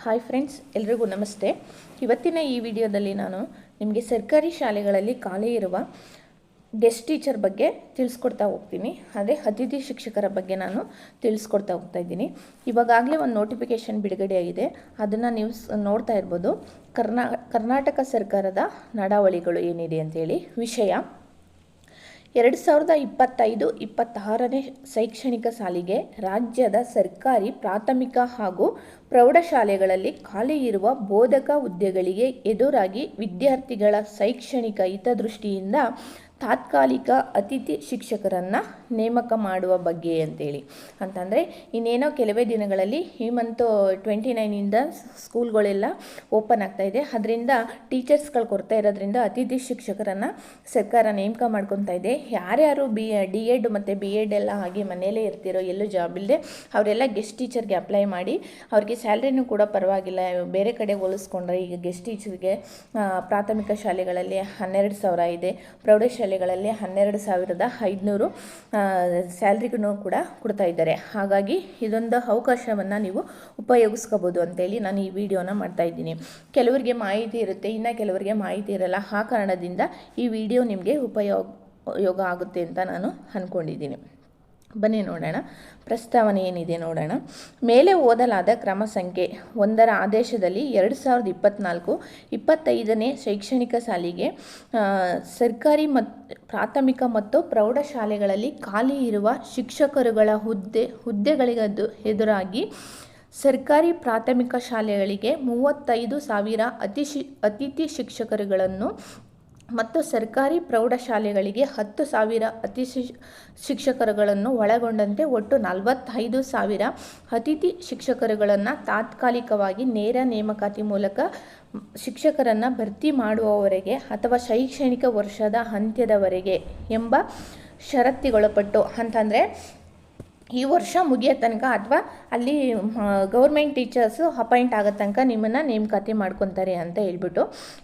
Hi friends, ಎಲ್ರಿಗೂ ನಮಸ್ತೆ. ಇವತ್ತಿನ ಈ ವಿಡಿಯೋದಲ್ಲಿ ನಾನು ನಿಮಗೆ ಸರ್ಕಾರಿ ಶಾಲೆಗಳಲ್ಲಿ ಖಾಲಿ ಇರುವ ಗೆಸ್ಟ್ ಟೀಚರ್ ಬಗ್ಗೆ ತಿಳಿಸ್ಕೊಡ್ತಾ ಹೋಗ್ತೀನಿ. ಅದೇ ಅತಿಥಿ ಶಿಕ್ಷಕರ ಬಗ್ಗೆ ನಾನು ತಿಳಿಸ್ಕೊಡ್ತಾ ಹೋಗ್ತಾ ಇದ್ದೀನಿ. ಇವಾಗಲೇ ಒಂದು ನೋಟಿಫಿಕೇಷನ್ ಬಿಡುಗಡೆಯಾಗಿದೆ, ಅದನ್ನು ನೀವು ನೋಡ್ತಾ ಇರ್ಬೋದು. ಕರ್ನಾಟಕ ಸರ್ಕಾರದ ನಡಾವಳಿಗಳು ಏನಿದೆ ಅಂತೇಳಿ ವಿಷಯ 2025-26ನೇ ಶೈಕ್ಷಣಿಕ ಸಾಲಿಗೆ ರಾಜ್ಯದ ಸರ್ಕಾರಿ ಪ್ರಾಥಮಿಕ ಹಾಗೂ ಪ್ರೌಢಶಾಲೆಗಳಲ್ಲಿ ಖಾಲಿ ಇರುವ ಬೋಧಕ ಹುದ್ದೆಗಳಿಗೆ ಎದುರಾಗಿ ವಿದ್ಯಾರ್ಥಿಗಳ ಶೈಕ್ಷಣಿಕ ಹಿತದೃಷ್ಟಿಯಿಂದ ತಾತ್ಕಾಲಿಕ ಅತಿಥಿ ಶಿಕ್ಷಕರನ್ನು ನೇಮಕ ಮಾಡುವ ಬಗ್ಗೆ ಅಂತೇಳಿ ಅಂತಂದರೆ ಇನ್ನೇನೋ ಕೆಲವೇ ದಿನಗಳಲ್ಲಿ ಈ ಮಂತು 29ಇಂದ ಸ್ಕೂಲ್ಗಳೆಲ್ಲ ಓಪನ್ ಆಗ್ತಾಯಿದೆ. ಅದರಿಂದ ಟೀಚರ್ಸ್ಗಳು ಕೊರತೆ ಇರೋದ್ರಿಂದ ಅತಿಥಿ ಶಿಕ್ಷಕರನ್ನು ಸರ್ಕಾರ ನೇಮಕ ಮಾಡ್ಕೊತಾ ಇದೆ. ಯಾರ್ಯಾರು DED ಮತ್ತು BEd ಎಲ್ಲ ಹಾಗೆ ಮನೆಯಲ್ಲೇ ಇರ್ತಿರೋ, ಎಲ್ಲೂ ಜಾಬ್ ಇಲ್ಲದೆ ಅವರೆಲ್ಲ ಗೆಸ್ಟ್ ಟೀಚರ್ಗೆ ಅಪ್ಲೈ ಮಾಡಿ ಅವ್ರಿಗೆ ಸ್ಯಾಲ್ರಿನೂ ಕೂಡ ಪರವಾಗಿಲ್ಲ, ಬೇರೆ ಕಡೆ ಹೋಲಿಸ್ಕೊಂಡ್ರೆ ಈಗ ಗೆಸ್ಟ್ ಟೀಚರ್ಗೆ ಪ್ರಾಥಮಿಕ ಶಾಲೆಗಳಲ್ಲಿ 12,000 ಇದೆ, ಪ್ರೌಢಶಾಲೆಗಳಲ್ಲಿ 12,500 ಸ್ಯಾಲ್ರಿಗೂ ಕೂಡ ಕೊಡ್ತಾ ಇದ್ದಾರೆ. ಹಾಗಾಗಿ ಇದೊಂದು ಅವಕಾಶವನ್ನು ನೀವು ಉಪಯೋಗಿಸ್ಕೋಬೋದು ಅಂತೇಳಿ ನಾನು ಈ ವಿಡಿಯೋನ ಮಾಡ್ತಾ ಇದ್ದೀನಿ. ಕೆಲವರಿಗೆ ಮಾಹಿತಿ ಇರುತ್ತೆ, ಇನ್ನು ಕೆಲವರಿಗೆ ಮಾಹಿತಿ ಇರಲ್ಲ. ಆ ಕಾರಣದಿಂದ ಈ ವಿಡಿಯೋ ನಿಮಗೆ ಉಪಯೋಗ ಆಗುತ್ತೆ ಅಂತ ನಾನು ಅಂದ್ಕೊಂಡಿದ್ದೀನಿ. ಬನ್ನಿ ನೋಡೋಣ, ಪ್ರಸ್ತಾವನೆ ಏನಿದೆ ನೋಡೋಣ. ಮೇಲೆ ಓದಲಾದ ಕ್ರಮ ಸಂಖ್ಯೆ 1ರ ಆದೇಶದಲ್ಲಿ 2024-25ನೇ ಶೈಕ್ಷಣಿಕ ಸಾಲಿಗೆ ಸರ್ಕಾರಿ ಪ್ರಾಥಮಿಕ ಮತ್ತು ಪ್ರೌಢಶಾಲೆಗಳಲ್ಲಿ ಖಾಲಿ ಇರುವ ಶಿಕ್ಷಕರುಗಳ ಹುದ್ದೆಗಳಿಗೆ ಎದುರಾಗಿ ಸರ್ಕಾರಿ ಪ್ರಾಥಮಿಕ ಶಾಲೆಗಳಿಗೆ 35,000 ಅತಿಥಿ ಶಿಕ್ಷಕರುಗಳನ್ನು ಮತ್ತು ಸರ್ಕಾರಿ ಪ್ರೌಢಶಾಲೆಗಳಿಗೆ 10,000 ಅತಿಥಿ ಶಿಕ್ಷಕರುಗಳನ್ನು ಒಳಗೊಂಡಂತೆ ಒಟ್ಟು 45,000 ಅತಿಥಿ ಶಿಕ್ಷಕರುಗಳನ್ನು ತಾತ್ಕಾಲಿಕವಾಗಿ ನೇರ ನೇಮಕಾತಿ ಮೂಲಕ ಶಿಕ್ಷಕರನ್ನು ಭರ್ತಿ ಮಾಡುವವರೆಗೆ ಅಥವಾ ಶೈಕ್ಷಣಿಕ ವರ್ಷದ ಅಂತ್ಯದವರೆಗೆ ಎಂಬ ಷರತ್ತಿಗೊಳಪಟ್ಟು, ಅಂತಂದರೆ ಈ ವರ್ಷ ಮುಗಿಯೋ ತನಕ ಅಥವಾ ಅಲ್ಲಿ ಗೌರ್ಮೆಂಟ್ ಟೀಚರ್ಸು ಅಪಾಯಿಂಟ್ ಆಗೋ ತನಕ ನಿಮ್ಮನ್ನು ನೇಮಕಾತಿ ಮಾಡ್ಕೊತಾರೆ ಅಂತ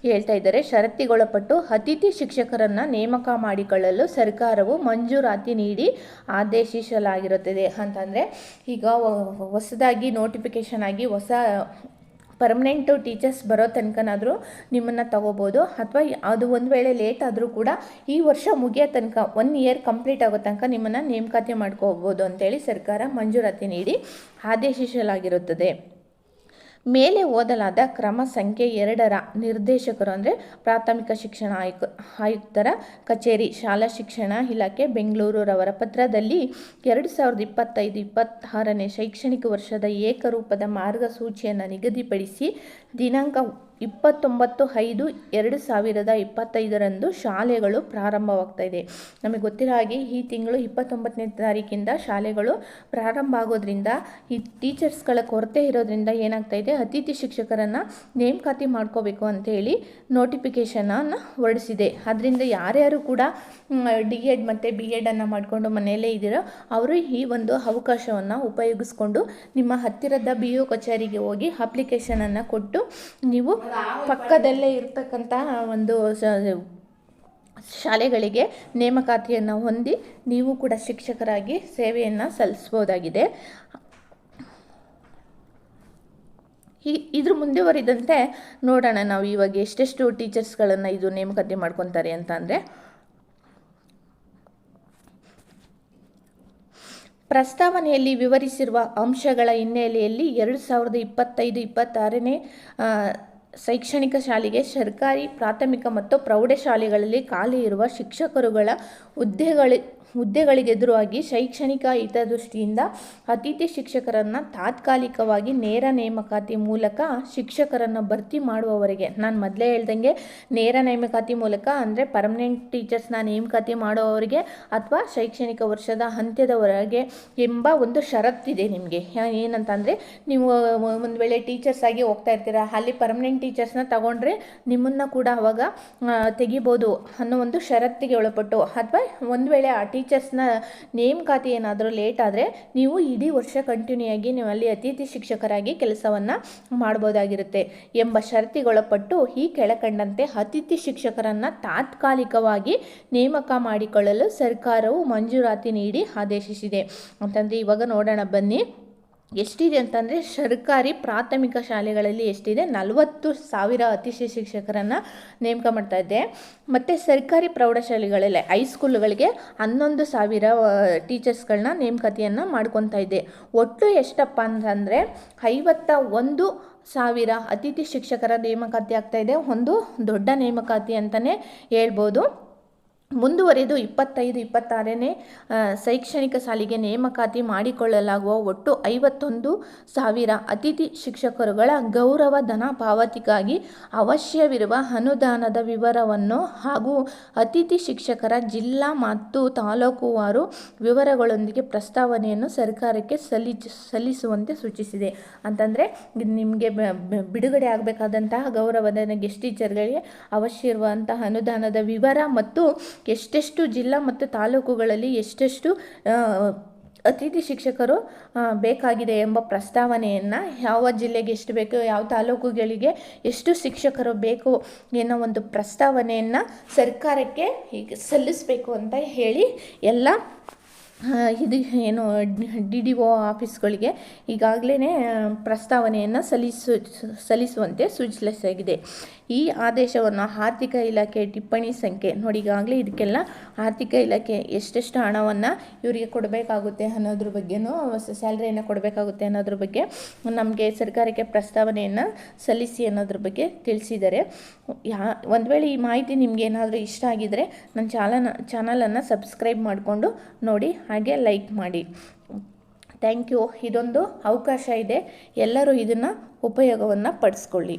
ಹೇಳ್ತಾ ಇದ್ದಾರೆ. ಷರತ್ತಿಗೊಳಪಟ್ಟು ಅತಿಥಿ ಶಿಕ್ಷಕರನ್ನು ನೇಮಕ ಮಾಡಿಕೊಳ್ಳಲು ಸರ್ಕಾರವು ಮಂಜೂರಾತಿ ನೀಡಿ ಆದೇಶಿಸಲಾಗಿರುತ್ತದೆ. ಅಂತಂದರೆ ಈಗ ಹೊಸದಾಗಿ ನೋಟಿಫಿಕೇಷನ್ ಆಗಿ ಹೊಸ ಪರ್ಮನೆಂಟು ಟೀಚರ್ಸ್ ಬರೋ ತನಕನಾದರೂ ನಿಮ್ಮನ್ನು ತಗೋಬೋದು, ಅಥವಾ ಅದು ಒಂದು ವೇಳೆ ಲೇಟ್ ಆದರೂ ಕೂಡ ಈ ವರ್ಷ ಮುಗಿಯೋ ತನಕ 1 ಇಯರ್ ಕಂಪ್ಲೀಟ್ ಆಗೋ ತನಕ ನಿಮ್ಮನ್ನು ನೇಮಕಾತಿ ಮಾಡ್ಕೋಬೋದು ಅಂತೇಳಿ ಸರ್ಕಾರ ಮಂಜೂರಾತಿ ನೀಡಿ ಆದೇಶಿಸಲಾಗಿರುತ್ತದೆ. ಮೇಲೆ ಓದಲಾದ ಕ್ರಮ ಸಂಖ್ಯೆ 2ರ ನಿರ್ದೇಶಕರು ಅಂದರೆ ಪ್ರಾಥಮಿಕ ಶಿಕ್ಷಣ ಆಯುಕ್ತರ ಕಚೇರಿ, ಶಾಲಾ ಶಿಕ್ಷಣ ಇಲಾಖೆ, ಬೆಂಗಳೂರು ರವರ ಪತ್ರದಲ್ಲಿ 2025-26ನೇ ಶೈಕ್ಷಣಿಕ ವರ್ಷದ ಏಕರೂಪದ ಮಾರ್ಗಸೂಚಿಯನ್ನು ನಿಗದಿಪಡಿಸಿ ದಿನಾಂಕ 29/5/2025ರಂದು ಶಾಲೆಗಳು ಪ್ರಾರಂಭವಾಗ್ತಾ ಇದೆ. ನಮಗೆ ಗೊತ್ತಿರೋ ಹಾಗೆ ಈ ತಿಂಗಳು 29ನೇ ತಾರೀಕಿಂದ ಶಾಲೆಗಳು ಪ್ರಾರಂಭ ಆಗೋದ್ರಿಂದ ಈ ಟೀಚರ್ಸ್ಗಳ ಕೊರತೆ ಇರೋದ್ರಿಂದ ಏನಾಗ್ತಾ ಇದೆ, ಅತಿಥಿ ಶಿಕ್ಷಕರನ್ನು ನೇಮಕಾತಿ ಮಾಡ್ಕೋಬೇಕು ಅಂತೇಳಿ ನೋಟಿಫಿಕೇಷನನ್ನು ಹೊರಡಿಸಿದೆ. ಅದರಿಂದ ಯಾರ್ಯಾರು ಕೂಡ DEd ಮತ್ತು BEd ಮಾಡಿಕೊಂಡು ಮನೆಯಲ್ಲೇ ಇದ್ದೀರೋ ಅವರು ಈ ಒಂದು ಅವಕಾಶವನ್ನು ಉಪಯೋಗಿಸ್ಕೊಂಡು ನಿಮ್ಮ ಹತ್ತಿರದ BO ಕಚೇರಿಗೆ ಹೋಗಿ ಅಪ್ಲಿಕೇಶನನ್ನು ಕೊಟ್ಟು ನೀವು ಪಕ್ಕದಲ್ಲೇ ಇರ್ತಕ್ಕಂಥ ಒಂದು ಶಾಲೆಗಳಿಗೆ ನೇಮಕಾತಿಯನ್ನು ಹೊಂದಿ ನೀವು ಕೂಡ ಶಿಕ್ಷಕರಾಗಿ ಸೇವೆಯನ್ನು ಸಲ್ಲಿಸ್ಬೋದಾಗಿದೆ. ಇದ್ರ ಮುಂದುವರಿದಂತೆ ನೋಡೋಣ ನಾವು ಇವಾಗ ಎಷ್ಟೆಷ್ಟು ಟೀಚರ್ಸ್ಗಳನ್ನು ಇದು ನೇಮಕಾತಿ ಮಾಡ್ಕೊತಾರೆ ಅಂತ. ಅಂದರೆ ಪ್ರಸ್ತಾವನೆಯಲ್ಲಿ ವಿವರಿಸಿರುವ ಅಂಶಗಳ ಹಿನ್ನೆಲೆಯಲ್ಲಿ 2025-26ನೇ ಶೈಕ್ಷಣಿಕ ಶಾಲೆಗೆ ಸರ್ಕಾರಿ ಪ್ರಾಥಮಿಕ ಮತ್ತು ಪ್ರೌಢಶಾಲೆಗಳಲ್ಲಿ ಖಾಲಿ ಇರುವ ಶಿಕ್ಷಕರುಗಳ ಹುದ್ದೆಗಳಿಗೆದುರಾಗಿ ಶೈಕ್ಷಣಿಕ ಹಿತದೃಷ್ಟಿಯಿಂದ ಅತಿಥಿ ಶಿಕ್ಷಕರನ್ನು ತಾತ್ಕಾಲಿಕವಾಗಿ ನೇರ ನೇಮಕಾತಿ ಮೂಲಕ ಶಿಕ್ಷಕರನ್ನು ಭರ್ತಿ ಮಾಡುವವರೆಗೆ, ನಾನು ಮೊದಲೇ ಹೇಳ್ದಂಗೆ ನೇರ ನೇಮಕಾತಿ ಮೂಲಕ ಅಂದರೆ ಪರ್ಮನೆಂಟ್ ಟೀಚರ್ಸ್ನ ನೇಮಕಾತಿ ಮಾಡುವವರಿಗೆ ಅಥವಾ ಶೈಕ್ಷಣಿಕ ವರ್ಷದ ಅಂತ್ಯದವರೆಗೆ ಎಂಬ ಒಂದು ಷರತ್ತಿದೆ ನಿಮಗೆ. ಏನಂತಂದರೆ ನೀವು ಒಂದು ವೇಳೆ ಟೀಚರ್ಸ್ ಆಗಿ ಹೋಗ್ತಾ ಇರ್ತೀರ, ಅಲ್ಲಿ ಪರ್ಮನೆಂಟ್ ಟೀಚರ್ಸ್ನ ತಗೊಂಡ್ರೆ ನಿಮ್ಮನ್ನು ಕೂಡ ಅವಾಗ ತೆಗಿಬೋದು ಅನ್ನೋ ಒಂದು ಷರತ್ತಿಗೆ ಒಳಪಟ್ಟು, ಅಥವಾ ಒಂದು ವೇಳೆ ಆ ಟೀಚರ್ಸ್ನ ನೇಮಕಾತಿ ಏನಾದರೂ ಲೇಟ್ ಆದರೆ ನೀವು ಇಡೀ ವರ್ಷ ಕಂಟಿನ್ಯೂ ಆಗಿ ನೀವು ಅಲ್ಲಿ ಅತಿಥಿ ಶಿಕ್ಷಕರಾಗಿ ಕೆಲಸವನ್ನು ಮಾಡ್ಬೋದಾಗಿರುತ್ತೆ ಎಂಬ ಷರತ್ತಿಗೊಳಪಟ್ಟು ಈ ಕೆಳಕಂಡಂತೆ ಅತಿಥಿ ಶಿಕ್ಷಕರನ್ನು ತಾತ್ಕಾಲಿಕವಾಗಿ ನೇಮಕ ಮಾಡಿಕೊಳ್ಳಲು ಸರ್ಕಾರವು ಮಂಜೂರಾತಿ ನೀಡಿ ಆದೇಶಿಸಿದೆ ಅಂತಂದರೆ ಇವಾಗ ನೋಡೋಣ ಬನ್ನಿ. ಎಷ್ಟಿದೆ ಅಂತಂದರೆ ಸರ್ಕಾರಿ ಪ್ರಾಥಮಿಕ ಶಾಲೆಗಳಲ್ಲಿ ಎಷ್ಟಿದೆ 40,000 ಅತಿಥಿ ಶಿಕ್ಷಕರನ್ನು ನೇಮಕ ಮಾಡ್ತಾ ಇದೆ. ಮತ್ತು ಸರ್ಕಾರಿ ಪ್ರೌಢಶಾಲೆಗಳಲ್ಲಿ ಹೈಸ್ಕೂಲುಗಳಿಗೆ 11,000 ಟೀಚರ್ಸ್ಗಳನ್ನ ನೇಮಕಾತಿಯನ್ನು ಮಾಡ್ಕೊತಾ ಇದೆ. ಒಟ್ಟು ಎಷ್ಟಪ್ಪ ಅಂತಂದರೆ 51,000 ಅತಿಥಿ ಶಿಕ್ಷಕರ ನೇಮಕಾತಿ ಆಗ್ತಾಯಿದೆ. ಒಂದು ದೊಡ್ಡ ನೇಮಕಾತಿ ಅಂತಲೇ ಹೇಳ್ಬೋದು. ಮುಂದುವರೆದು 25-26ನೇ ಶೈಕ್ಷಣಿಕ ಸಾಲಿಗೆ ನೇಮಕಾತಿ ಮಾಡಿಕೊಳ್ಳಲಾಗುವ ಒಟ್ಟು 51,000 ಅತಿಥಿ ಶಿಕ್ಷಕರುಗಳ ಗೌರವ ಧನ ಪಾವತಿಗಾಗಿ ಅವಶ್ಯವಿರುವ ಅನುದಾನದ ವಿವರವನ್ನು ಹಾಗೂ ಅತಿಥಿ ಶಿಕ್ಷಕರ ಜಿಲ್ಲಾ ಮತ್ತು ತಾಲೂಕುವಾರು ವಿವರಗಳೊಂದಿಗೆ ಪ್ರಸ್ತಾವನೆಯನ್ನು ಸರ್ಕಾರಕ್ಕೆ ಸಲ್ಲಿಸುವಂತೆ ಸೂಚಿಸಿದೆ. ಅಂತಂದರೆ ನಿಮಗೆ ಬಿಡುಗಡೆ ಆಗಬೇಕಾದಂತಹ ಗೌರವಧನ ಗೆಸ್ಟ್ ಟೀಚರ್ಗಳಿಗೆ ಅವಶ್ಯ ಇರುವಂತಹ ಅನುದಾನದ ವಿವರ ಮತ್ತು ಎಷ್ಟೆಷ್ಟು ಜಿಲ್ಲಾ ಮತ್ತು ತಾಲೂಕುಗಳಲ್ಲಿ ಎಷ್ಟೆಷ್ಟು ಅತಿಥಿ ಶಿಕ್ಷಕರು ಬೇಕಾಗಿದೆ ಎಂಬ ಪ್ರಸ್ತಾವನೆಯನ್ನು, ಯಾವ ಜಿಲ್ಲೆಗೆ ಎಷ್ಟು ಬೇಕು, ಯಾವ ತಾಲೂಕುಗಳಿಗೆ ಎಷ್ಟು ಶಿಕ್ಷಕರು ಬೇಕು ಎನ್ನೋ ಒಂದು ಪ್ರಸ್ತಾವನೆಯನ್ನು ಸರ್ಕಾರಕ್ಕೆ ಹೀಗೆ ಸಲ್ಲಿಸಬೇಕು ಅಂತ ಹೇಳಿ ಎಲ್ಲ ಇದು ಏನು DDO ಆಫೀಸ್ಗಳಿಗೆ ಈಗಾಗಲೇ ಪ್ರಸ್ತಾವನೆಯನ್ನು ಸಲ್ಲಿಸುವಂತೆ ಸೂಚಿಸಲಾಗಿದೆ. ಈ ಆದೇಶವನ್ನು ಆರ್ಥಿಕ ಇಲಾಖೆ ಟಿಪ್ಪಣಿ ಸಂಖ್ಯೆ ನೋಡಿ, ಈಗಾಗಲೇ ಇದಕ್ಕೆಲ್ಲ ಆರ್ಥಿಕ ಇಲಾಖೆ ಎಷ್ಟೆಷ್ಟು ಹಣವನ್ನು ಇವರಿಗೆ ಕೊಡಬೇಕಾಗುತ್ತೆ ಅನ್ನೋದ್ರ ಬಗ್ಗೆನೂ, ಸ್ಯಾಲ್ರಿಯನ್ನು ಕೊಡಬೇಕಾಗುತ್ತೆ ಅನ್ನೋದ್ರ ಬಗ್ಗೆ ನಮಗೆ ಸರ್ಕಾರಕ್ಕೆ ಪ್ರಸ್ತಾವನೆಯನ್ನು ಸಲ್ಲಿಸಿ ಅನ್ನೋದ್ರ ಬಗ್ಗೆ ತಿಳಿಸಿದ್ದಾರೆ. ಒಂದು ವೇಳೆ ಈ ಮಾಹಿತಿ ನಿಮ್ಗೆ ಏನಾದರೂ ಇಷ್ಟ ಆಗಿದ್ದರೆ ನನ್ನ ಚಾನಲನ್ನು ಸಬ್ಸ್ಕ್ರೈಬ್ ಮಾಡಿಕೊಂಡು ನೋಡಿ, ಹಾಗೆ ಲೈಕ್ ಮಾಡಿ. Thank you. ಇದೊಂದು ಅವಕಾಶ ಇದೆ, ಎಲ್ಲರೂ ಇದನ್ನು ಉಪಯೋಗವನ್ನು ಪಡಿಸ್ಕೊಳ್ಳಿ.